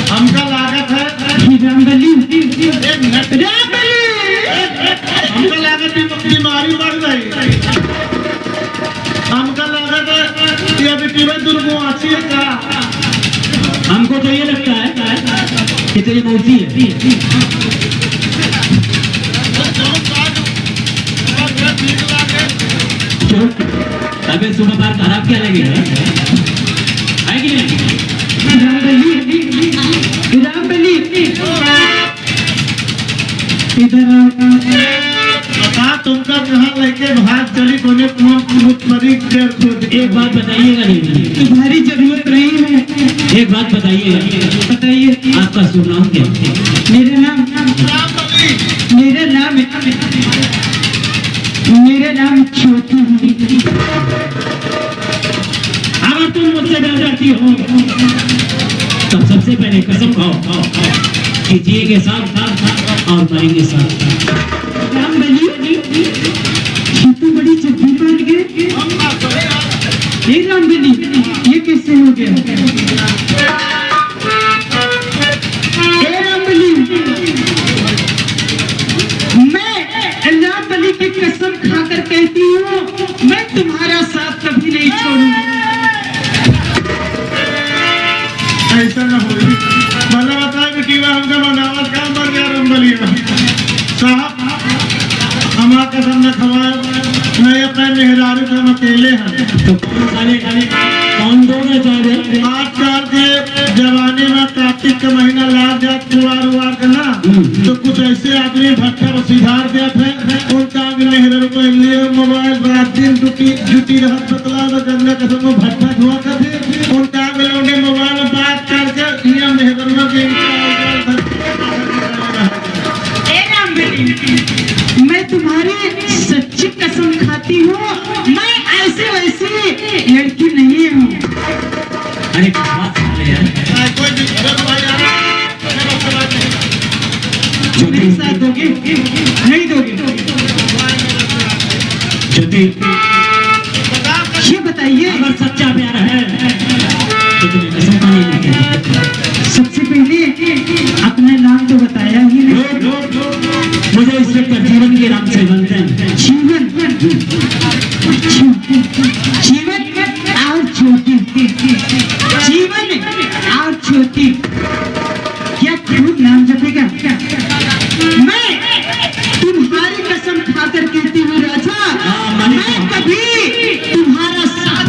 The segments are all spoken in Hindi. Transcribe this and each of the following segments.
हमका लागत है हमका लागत बीमारी बढ़ गई। हमका लागत है कि अभी टीबी दुर्गुआसी है का। हमको तो ये लगता है कि तेरी मौसी है। अबे सुबह बार खराब क्या लगेगा है कि नहीं? बता तुमका कहाँ लेके भाग चली कोने एक बात बताइएगा नहीं, तुम्हारी जरूरत नहीं है। एक बात बताइएगा, बताइए आपका शुभ नाम क्या है? मेरा नाम छोटू है। अगर तुम मुझसे डर जाती हो तब सबसे पहले कसम खाओ कि जिएंगे साथ और मरेंगे साथ। राम बली छोटू बड़ी चप्पी पहन गए। राम बली ये कैसे हो गया? राम बली मैं राम बली की कसम खाकर कहती हूँ मैं तुम्हारा साथ कभी नहीं छोड़ूंगी। ऐसा न हो भला बताए कि हमका बनावट काम कर गया रंबलिया साहब। हमारा कसम न खवाए नहीं अपने मेहरारू हम अकेले हैं तो कौन दोगे चाहे? आजकल के जमाने में कार्तिक का महीना लाग जात कुआर का ना तो कुछ ऐसे आदमी भट्टा सिधार जाते हैं उनका मेहरारू को लिए मोबाइल रात दिन जुटी रहत बतला न करने कसम भट्टा धुआ करते उनका लोगे मोबाइल में बात करके ये मेहरारू के मैं तुम्हारी सच्ची कसम खाती हूँ मैं ऐसे वैसे लड़की नहीं हूँ। अरे बात यार, कोई दिक्कत भाई यार मेरे साथ दोगे नहीं दोगे? ज्योति ये बताइए अगर सच्चा प्यार है तो तुम्हें कसम खानी नहीं चाहिए। सबसे पहले अपना नाम तो बताया ही नहीं। मुझे इंस्पेक्टर जीवन के नाम से बनते हैं। जीवन और छोटी जीवन और छोटी क्या खूब नाम जपेगा। मैं तुम्हारी कसम खाकर कहती हूँ राजा मैं कभी तुम्हारा साथ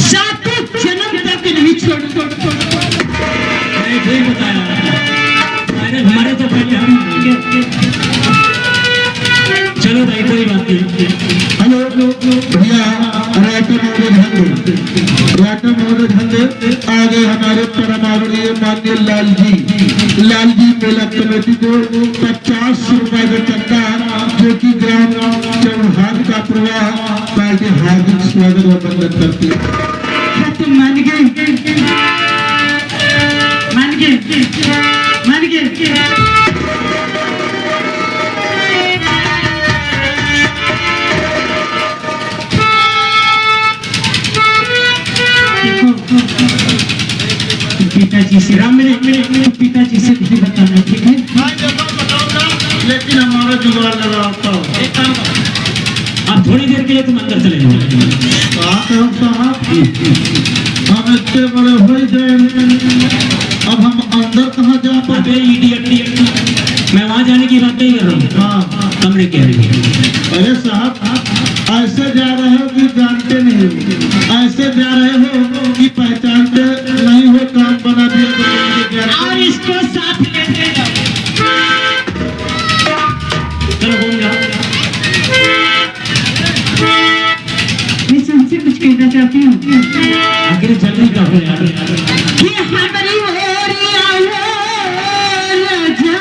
सातों जन्म तक नहीं छोड़ूंगा। ठीक बताया हमारे तो पहले हम चलो भाई कोई बात नहीं। हेलो भैया राटम और धंधे आगे हमारे परमाणुीय मान्य लालजी मेला कमेटी को 50 रुपए का चंदा जो कि ग्राम चौहान का प्रवाह पार्टी हार्दिक स्वागत और वंदन करती है। तुम मान गए पिताजी से मेरे पिताजी से नहीं बताना ठीक है? लेकिन हमारा जुगाड़ लगाता अब थोड़ी देर के लिए तुम अंदर चले जाओ। हम इतने बड़े हो गए अब हम अंदर कहाँ जा पाते? इडियट मैं वहाँ जाने की बात नहीं कर रहा हूँ। हाँ हमने कह रही है अरे साहब ऐसे जा रहे हो कि जानते नहीं हो? ऐसे जा रहे हो कि पहचानते नहीं हो? काम बना दिया और इसको साथ लेते जाओ। चलो घूम जाओ। मैं तुमसे कुछ कहना चाहती हूँ। आखिर जल्दी का हो यार। कि हमारी ओरिया राजा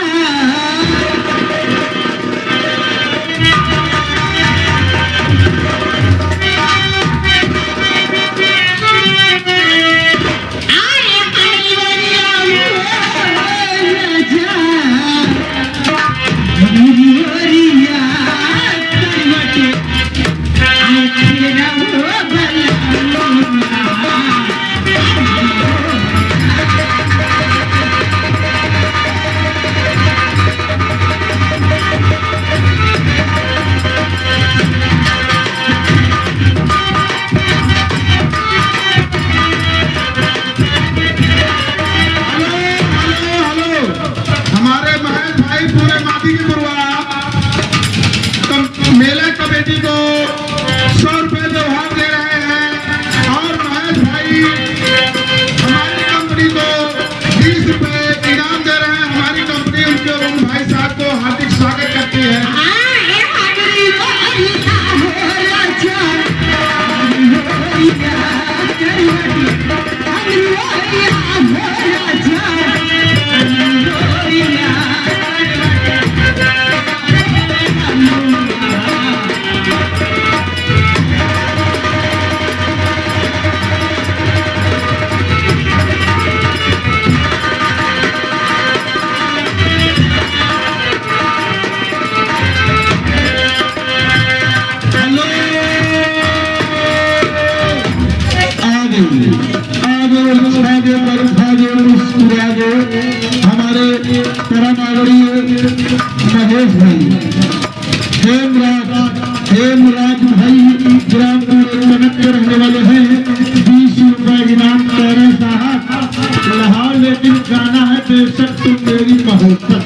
हमारे महेश भाई पूरे माटी की पुरवा मेला कमेटी को 100 रुपए व्यवहार दे रहे हैं और महेश भाई हमारी कंपनी को 20 रुपए इनाम दे रहे हैं। हमारी कंपनी उनके उन भाई साहब को हार्दिक स्वागत करती है। हमारे महेश भाई हेमराज भाई ग्राम कनक के रहने वाले हैं। 20 रुपए इनाम कह रहे साहब लाहौर, लेकिन गाना है बेशक तुम मेरी मोहब्बत।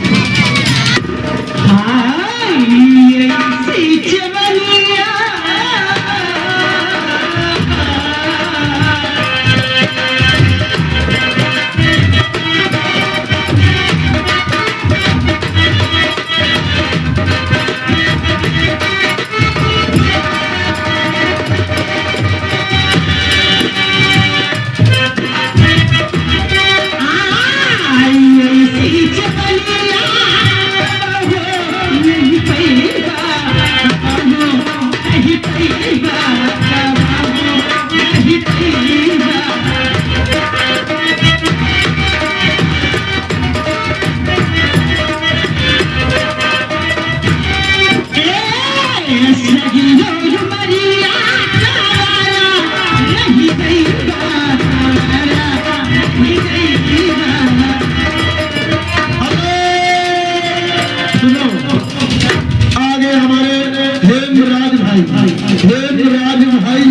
हेमराज भाई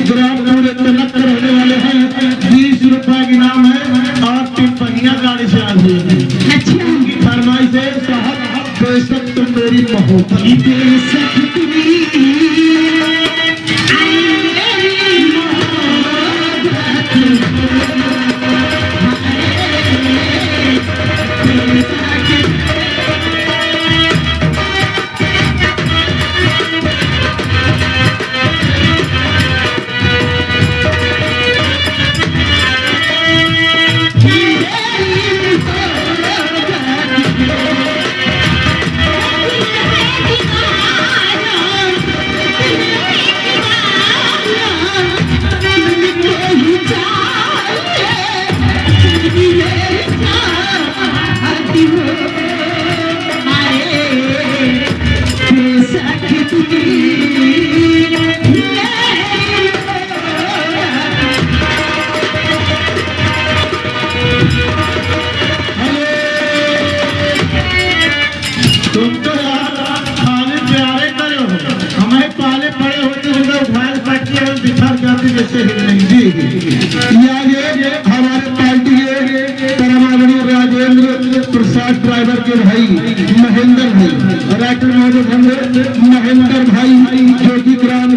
ग्राम कनक के रहने वाले हैं। 20 रुपए की इनाम है और 3 पहिया गाड़ी से आ गई है। उनकी फरमाइश है साहब बेशक तुम मेरी मोहब्बत। हमारे पार्टी के परमाणु राजेंद्र प्रसाद ड्राइवर के भाई महेंद्र भाई राइटर महेंद्र भाई जो कि ग्राम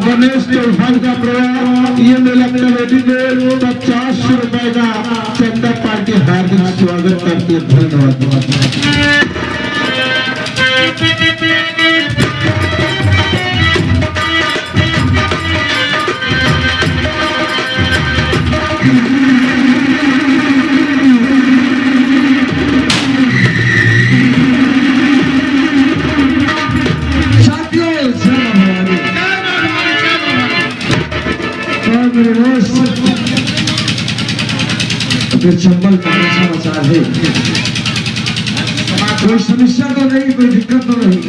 गणेश चौहान का परिवार ये मेला कमेटी में 50 रुपए का चंदा पार्टी हार्दिक स्वागत करती है। धन्यवाद। चंबल का समाचार है, कोई समस्या तो नहीं, कोई दिक्कत तो नहीं,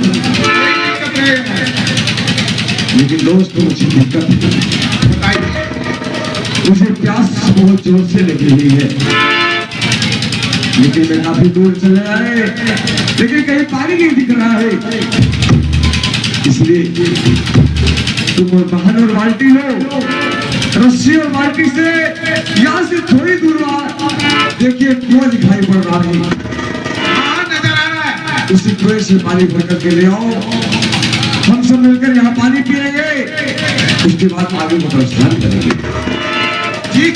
लेकिन दोस्त मुझे दिक्कत है। बहुत जोर से लगी हुई है, लेकिन मैं काफी दूर चले आए, लेकिन कहीं पानी नहीं दिख रहा है। इसलिए तुम वाहन और बाल्टी लो, रस्सी और बाल्टी से यहाँ से थोड़ी दूर देखिए कुआं दिखाई पड़ रहा है, नजर आ रहा है। उसी कुएं से पानी भर करके ले आओ, हम सब मिलकर यहाँ पानी पिएंगे, उसके बाद आगे को स्नान करेंगे। ठीक।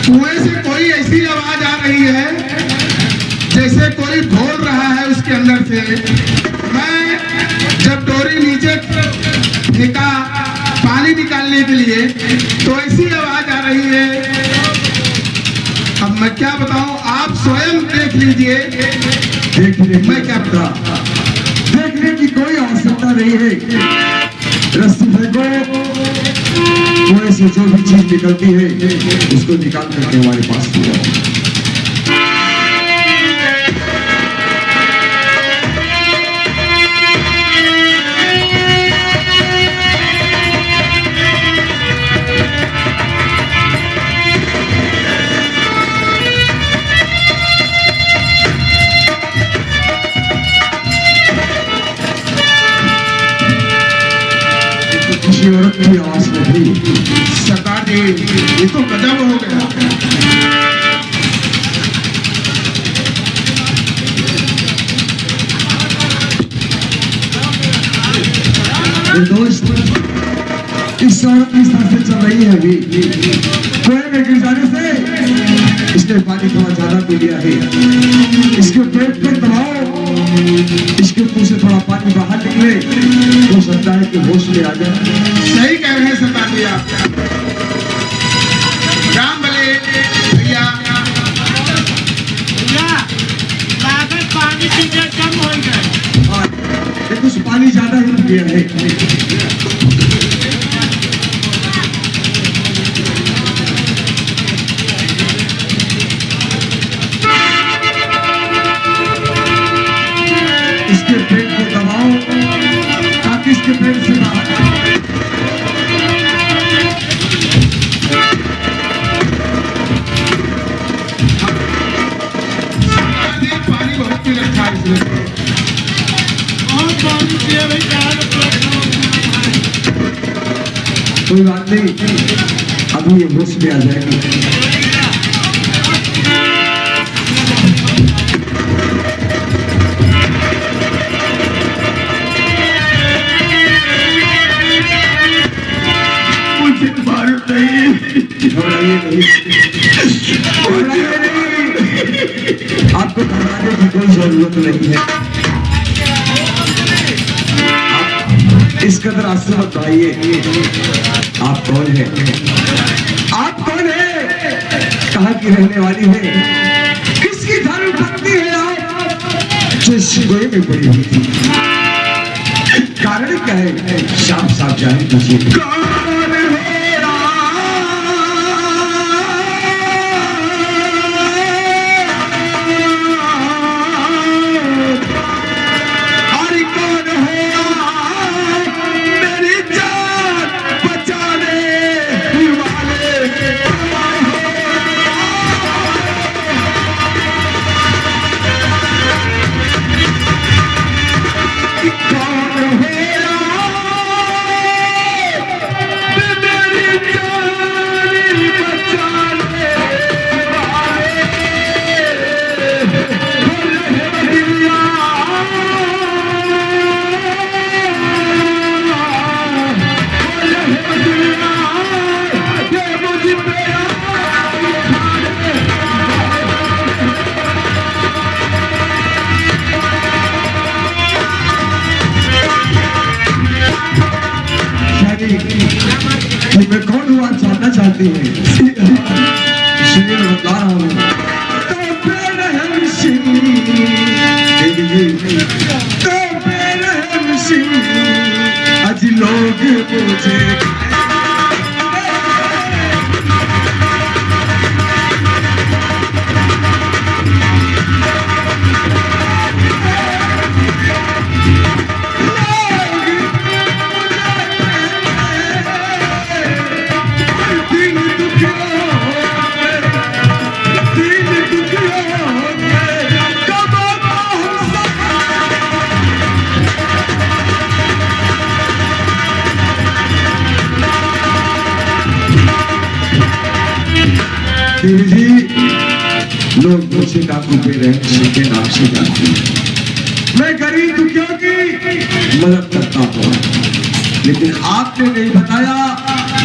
कुएं से कोई ऐसी आवाज आ रही है जैसे कोई बोल रहा है उसके अंदर से। मैं जब डोरी नीचे फेंका पानी निकालने के लिए तो ऐसी आवाज आ रही है, अब मैं क्या बताऊं, आप स्वयं देख लीजिए। देखने मैं क्या बता, देखने की कोई आवश्यकता नहीं है, रस्सी फेंको, कुएं से जो भी चीज निकलती है उसको निकाल करके हमारे पास ले आओ। किसी औरत की आवाज नहीं, सरकार जी ये तो गजब हो गया। दोस्त इस औरत की सांसें चल रही है अभी, कुएं में गिर जाने से इसने पानी थोड़ा ज्यादा पी लिया है, इसके पेट पे दबाओ, इसके मुंह से थोड़ा पानी बाहर निकले, हो सकता है कि होश में आ जाए। सही कह रहे हैं सरकार जी आप। राम भले भैया पानी की कम हो गए, कुछ पानी ज्यादा ही पी गया है। इसके पेट को दबाओ ताकि इसके पेट से बाहर पानी बहुत पी रखा है इसने। कोई बात नहीं, अभी ये होश में आ जाएगी। मुझे मालूम नहीं, आपको घबराने की कोई जरूरत नहीं है। इस कदर आंसू मत बहाइए। आप कौन है? आप कौन है? कहाँ की रहने वाली है? किसकी धर्म पत्नी है आप? जिस कुएं में पड़ी हुई थी, कारण क्या है? साफ साफ जान दीजिए। कि मैं कौन हुआ जानना चाहती हैं? इसलिए मैं बता रहा हूँ। तो बेरहम सिंह देवी, तो बेरहम सिंह आज लोग मुझे देवी जी, लोग मुझे काबू पे रहे के नाम से जानते हैं। मैं गरीब दुखियों की मदद करता हूँ, लेकिन आपने नहीं बताया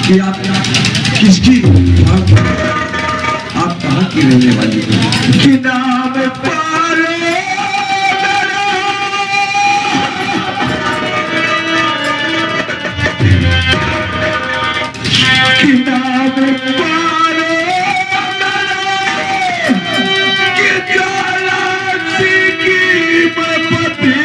कि आप किसकी, आप कहाँ की रहने वाली हैं? कि नाम पारो कि नाम पारो कि जालासी की बपती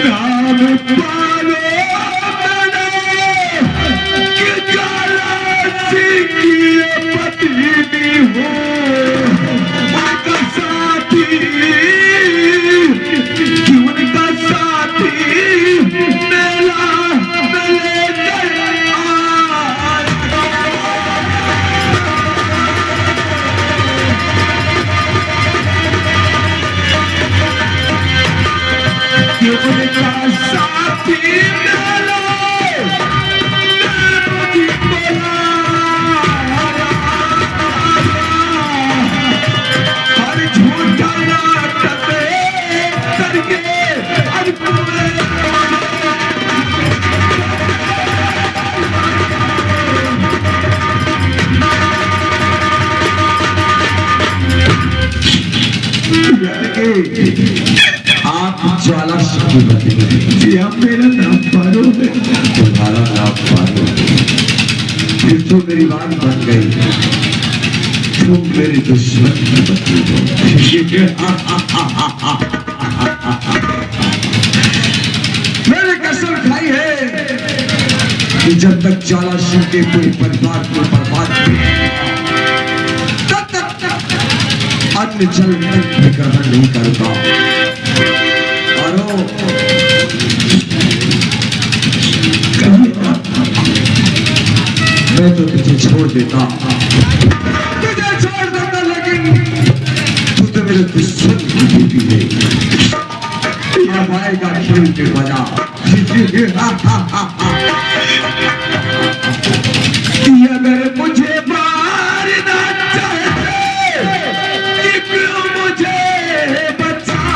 नाम पारो कि जालासी की पत्नी हो उनका साथी कि उनका साथी मेला मिले कि उनका साथी मेला हर झूठा नाटक करके हर आप ज्वाला सिंह जी, आप मेरा नाम पारो है। तुम्हारा नाम पारो, फिर तो मेरी बात बन गई, तुम मेरे दुश्मन की बची हो। मैंने कसम खाई है कि जब तक ज्वाला सिंह के पूरे परिवार को बर्बाद किए तब तक अन्य जल तक भी ग्रहण नहीं करूंगा। मैं तो तुझे छोड़ देता, लेकिन तू तो मेरे दुश्मन की बेटी है। अब आएगा खेल के मजा। अगर मुझे मारना चाहते कि क्यों मुझे बचाए,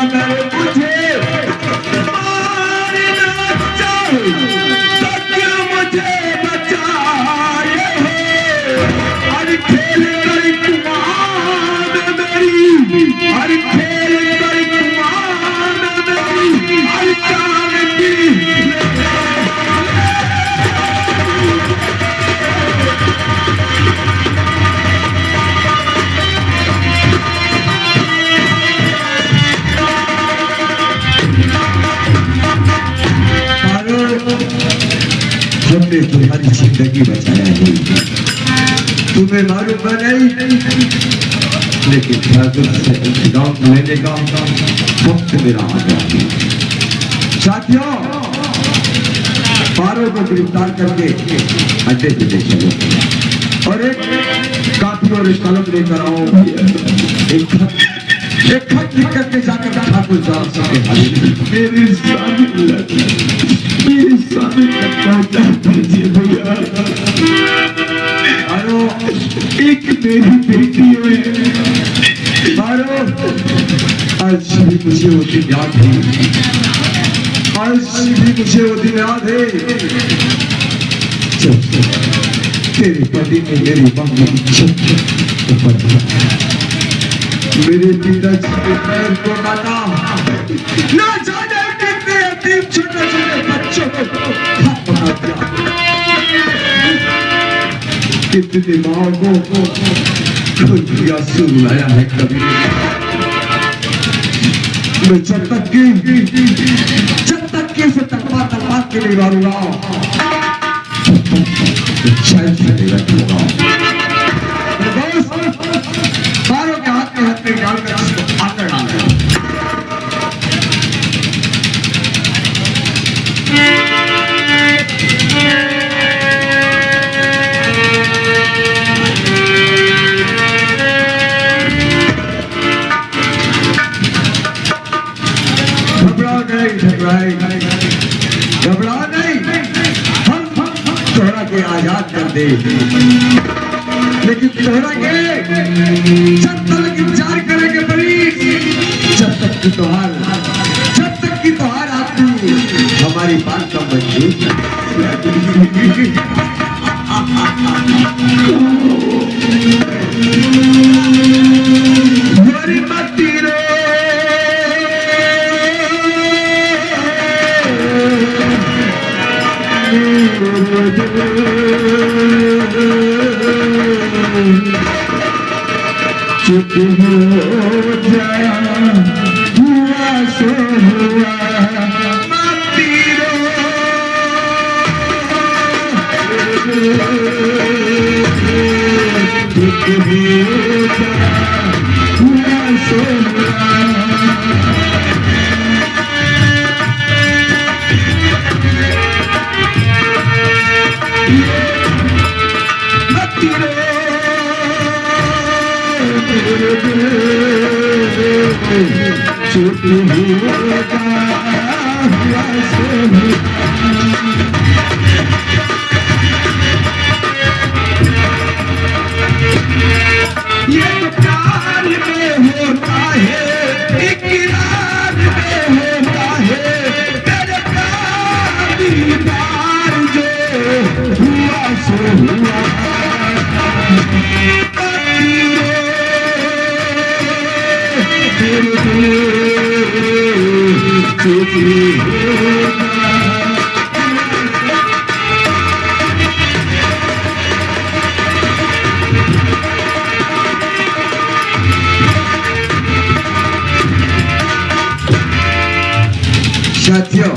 अगर मुझे मुझे बचाए हर खेल कर कुमान मेरी, हर खेल कर कुमान मेरी, हर जान की हमने तुम्हारी जिंदगी बचाया है, तुम्हें मालूम नहीं, लेकिन ठाकुर से इंतजाम लेने का वक्त मेरा आ गया। साथियों, पारो को गिरफ्तार करके अड्डे पे ले चलो और एक काफी और एक कलम लेकर आओ। एक खत लिख करके जाकर ठाकुर जा सके। मेरे सामने भैया, एक मेरी बेटी है। आज भी मुझे वो दिन याद है, आज भी मुझे वो दिन याद है जब तेरे पति ने मेरी मांग मेरे पिताजी के पैर को काटा, ना जाने कितने यतीम छोटे छोटे बच्चों को हाथ पकड़ दिया, कितनी माओ को खुद आंसू रुलाया है कभी। मैं जब तक कि इसे तलवार के नहीं मारूंगा, चैन से नहीं बैठूंगा। सारों के हाथ में डालकर इसको आकर डाला। घबरा नहीं, हम तोहरा के आजाद कर दे, लेकिन तोहरा के जब तक इंतजार करेंगे बड़ी, जब तक की तोहार आदमी हमारी बात का मंजूर चुप हो जा, हुआ सो हुआ, मत रो। चुप हो जा, हुआ सो हुआ, मत रो। चुप होगा, हुआ सो ये प्यार में होता है, इकरार में होता है, तेरे प्यार दीदार जो हुआ सो हुआ। साथियों,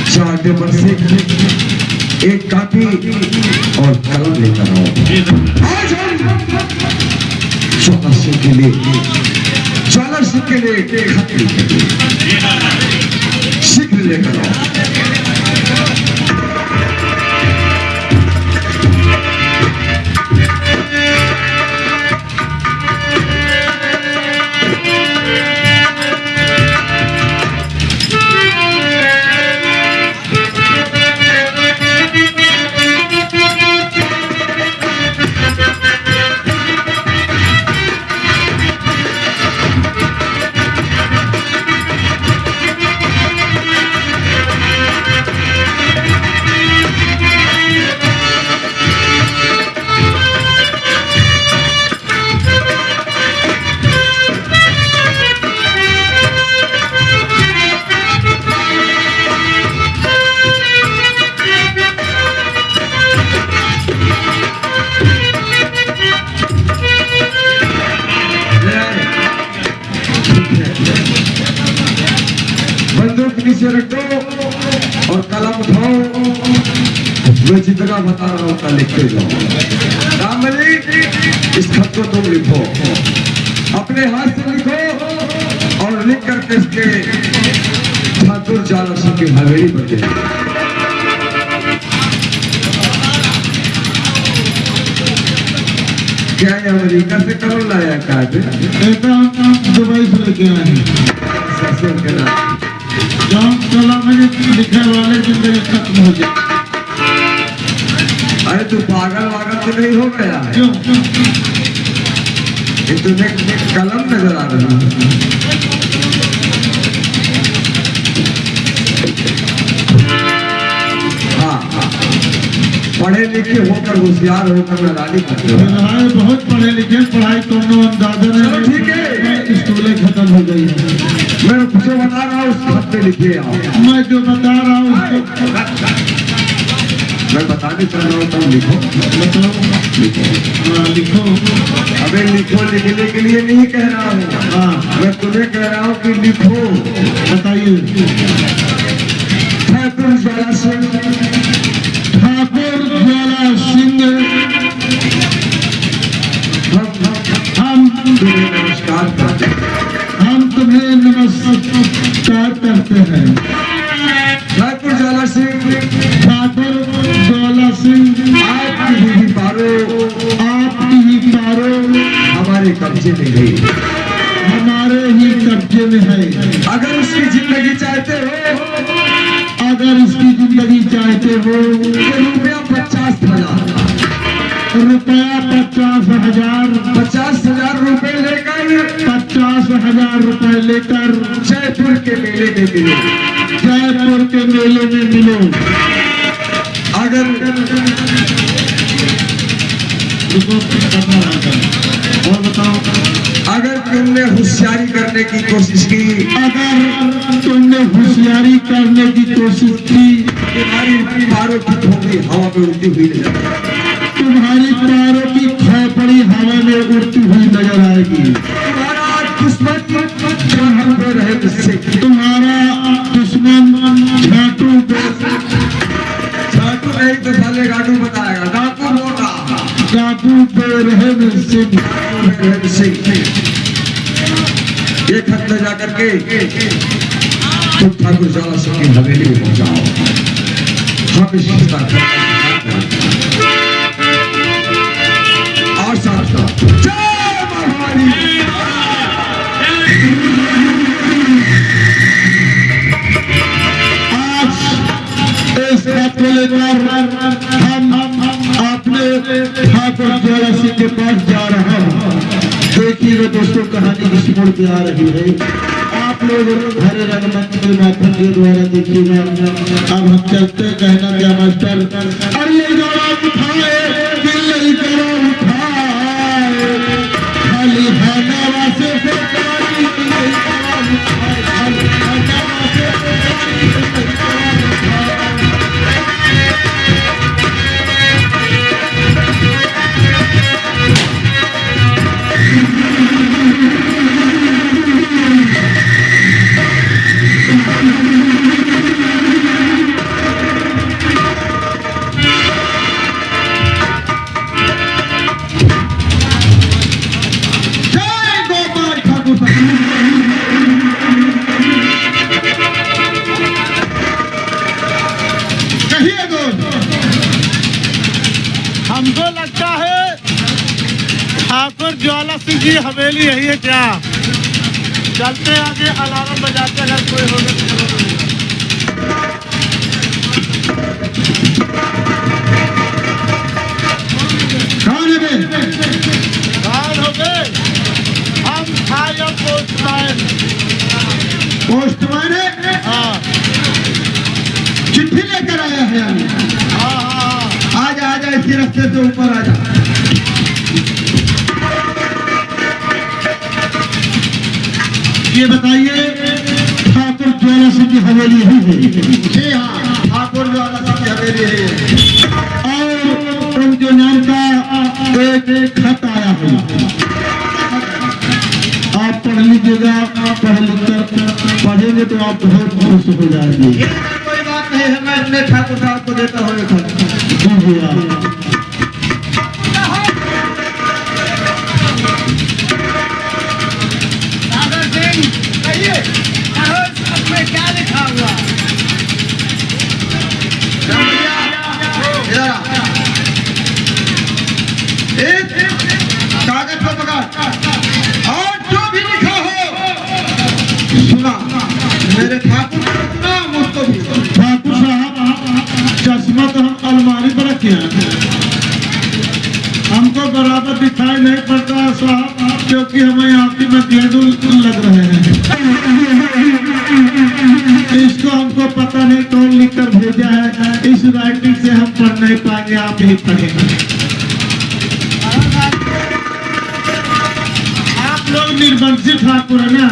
चार टेबल से एक कापी और कलम लेकर आओ। आज हम 1400 के लिए खत लिखेंगे, शीघ्र लेकर आओ। नीचे रखो और कलम उठाओ, मैं जितना बता रहा हूँ उतना लिखते जाओ। रामली, इस खत को तुम लिखो, अपने हाथ से लिखो और लिख करके इसके ठाकुर जाला सिंह की हवेली पर दे। क्या है अमेरिका से करो लाया काट? दुबई से लेके आए हैं। ससुर के नाम चला मैंने लिखने वाले जिंदगी खत्म हो जाए। अरे तू पागल वागल तो नहीं हो गया है? क्यों? ये तुम्हें कलम नजर आ रहा है। हाँ, पढ़े लिखे होकर होशियार होकर नादानी करते हो। फिलहाल बहुत पढ़े लिखे, पढ़ाई करने अंदाजा चलो ठीक है, स्कूलें खत्म हो गई है। मैं जो बता रहा हूँ उस खत पे लिखे आओ। मैं जो बता रहा हूँ उसको मैं बताने चल रहा हूँ तो लिखो। बताओ। लिखो। हाँ लिखो। अबे लिखो लिखने के लिए नहीं कह रहा हूँ, हाँ मैं तुम्हें कह रहा हूँ कि लिखो। बताइए। ठाकुर ज्वाला सिंह, ठाकुर ज्वाला सिंह, हम तुम्हें नमस्कार करते हैं। हम तुम्हें नमस्कार करते हैं। ठाकुर ज्वाला सिंह, ठाकुर ज्वाला सिंह, आपकी बीवी पारो आपकी ही पारो हमारे कब्जे में गई, हमारे ही कब्जे में है। अगर उसकी जिंदगी चाहते हो, अगर इसकी जिंदगी चाहते हो तो रुपया 50,000, रुपया 50,000, 50,000 रुपए लेकर 50,000 रुपए लेकर जयपुर के मेले में मिलो। जयपुर के मेले में मिलो। अगर और बताओ। अगर तुमने होशियारी करने की कोशिश की, अगर तुमने होशियारी करने की कोशिश की, तुम्हारी पारों की खोपड़ी हवा में उड़ती हुई नजर आएगी। तुम्हारी पैरों की खोपड़ी हवा में उड़ती हुई नजर आएगी। तुम्हारा दुश्मन जहां पे रहे मुझसे, तुम्हारा दुश्मन झाटू नहीं तो साले गाडू बताएगा, डाकू मोटा डाकू पे रहे सिंह। ये खत ले जाकर के तुम ठाकुर ज्वाला सिंह की हवेली में पहुंचाओ। हम इस रिश्ता और साथ साथ जय महारानी। आज इस बात को लेकर हम अपने ठाकुर ज्वाला सिंह के पास जा रहा हूँ। देखिएगा दोस्तों, कहानी किस मोड़ पे आ रही है। आप लोग हरे रंगमंच के माध्यम के द्वारा देखिएगा। अब हम चलते, कहना क्या मास्टर। अरे जवाब उठाए, दिल जवाब उठाए, खाली हवा से बेकारी, जवाब उठाए, खाली हवा से बेकारी, जवाब उठाए। हमको लगता है ठाकुर ज्वाला सिंह की हवेली यही है क्या? चलते आगे, अलार्म बजाते अगर कोई होगा। कौन है बे? कौन हो गए? हम खाए पोस्टमैन। पोस्टमैन है? हाँ। चिट्ठी लेकर आया है। हाँ हाँ, आजा आजा, इसी रास्ते से ऊपर आजा। ये बताइए, ठाकुर ज्वाला सिंह की हवेली यही है? जी हाँ, ठाकुर ज्वाला सिंह की हवेली है। और उनके नाम का एक खत आया है, आप पढ़ लीजिएगा। पढ़ लिखकर पढ़ेंगे तो आप बहुत खुश हो जाएंगे। कोई बात नहीं है, मैं अपने ठाकुर साहब को देता हूँ खत। दीजिए। क्या लिखा हुआ? कागज पर पकड़, और जो भी लिखा हो सुना। मेरे ठाकुर नाम उसको भी। ठाकुर साहब, चश्मा तो हम अलमारी पर रखे हैं, हमको बराबर दिखाई नहीं पड़ता साहब, क्योंकि हमें आंखी में गेंदू लग रहे हैं। इसको हमको पता नहीं कौन लिख कर भेजा है। इस राइटिंग से हम पढ़ने नहीं पाएंगे, आप ही पढ़ेंगे। आप लोग निर्वंशी ठाकुर है ना?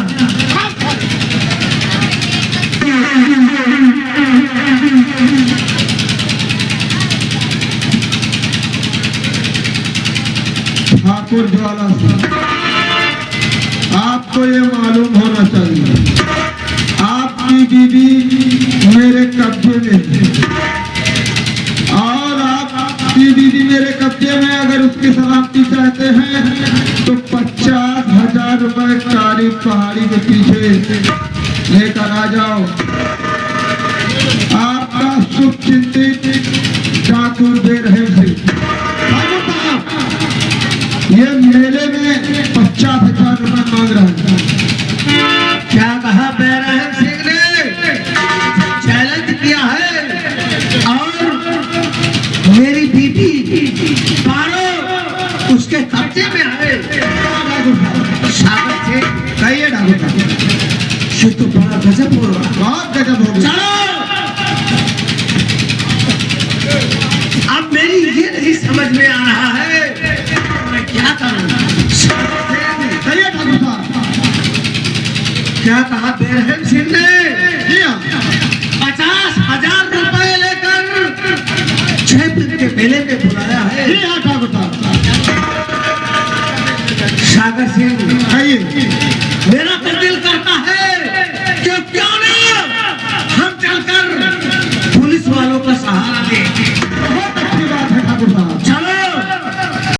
ठाकुर ज्वाला सिंह, आपको ये मालूम होना चाहिए आपकी बीवी मेरे कब्जे में है और आपकी बीवी मेरे कब्जे में। अगर उसकी सलामती चाहते हैं तो 50,000 रुपए कारी पहाड़ी के पीछे लेकर आ जाओ। आपका शुभ चिंतित ठाकुर बेरहम सिंह। ये मेले में 50,000 रुपए मांग रहा है। क्या कहा बेरहम सिंह ने? चैलेंज किया है और मेरी बीबी पारो उसके कब्जे में आए। शाबाश सिंह, कहिए डाकू साहब, ये तो बड़ा गजब हो रहा, बहुत गजब हो गया। चलो अब मेरी ये नहीं समझ में आ रहा है मैं क्या करूं। कहिए ठाकुर साहब। क्या कहा बेरहम सिंह ने? जी हाँ। 50,000 रुपए लेकर 6 दिन के मेले में बुलाया है। जी हाँ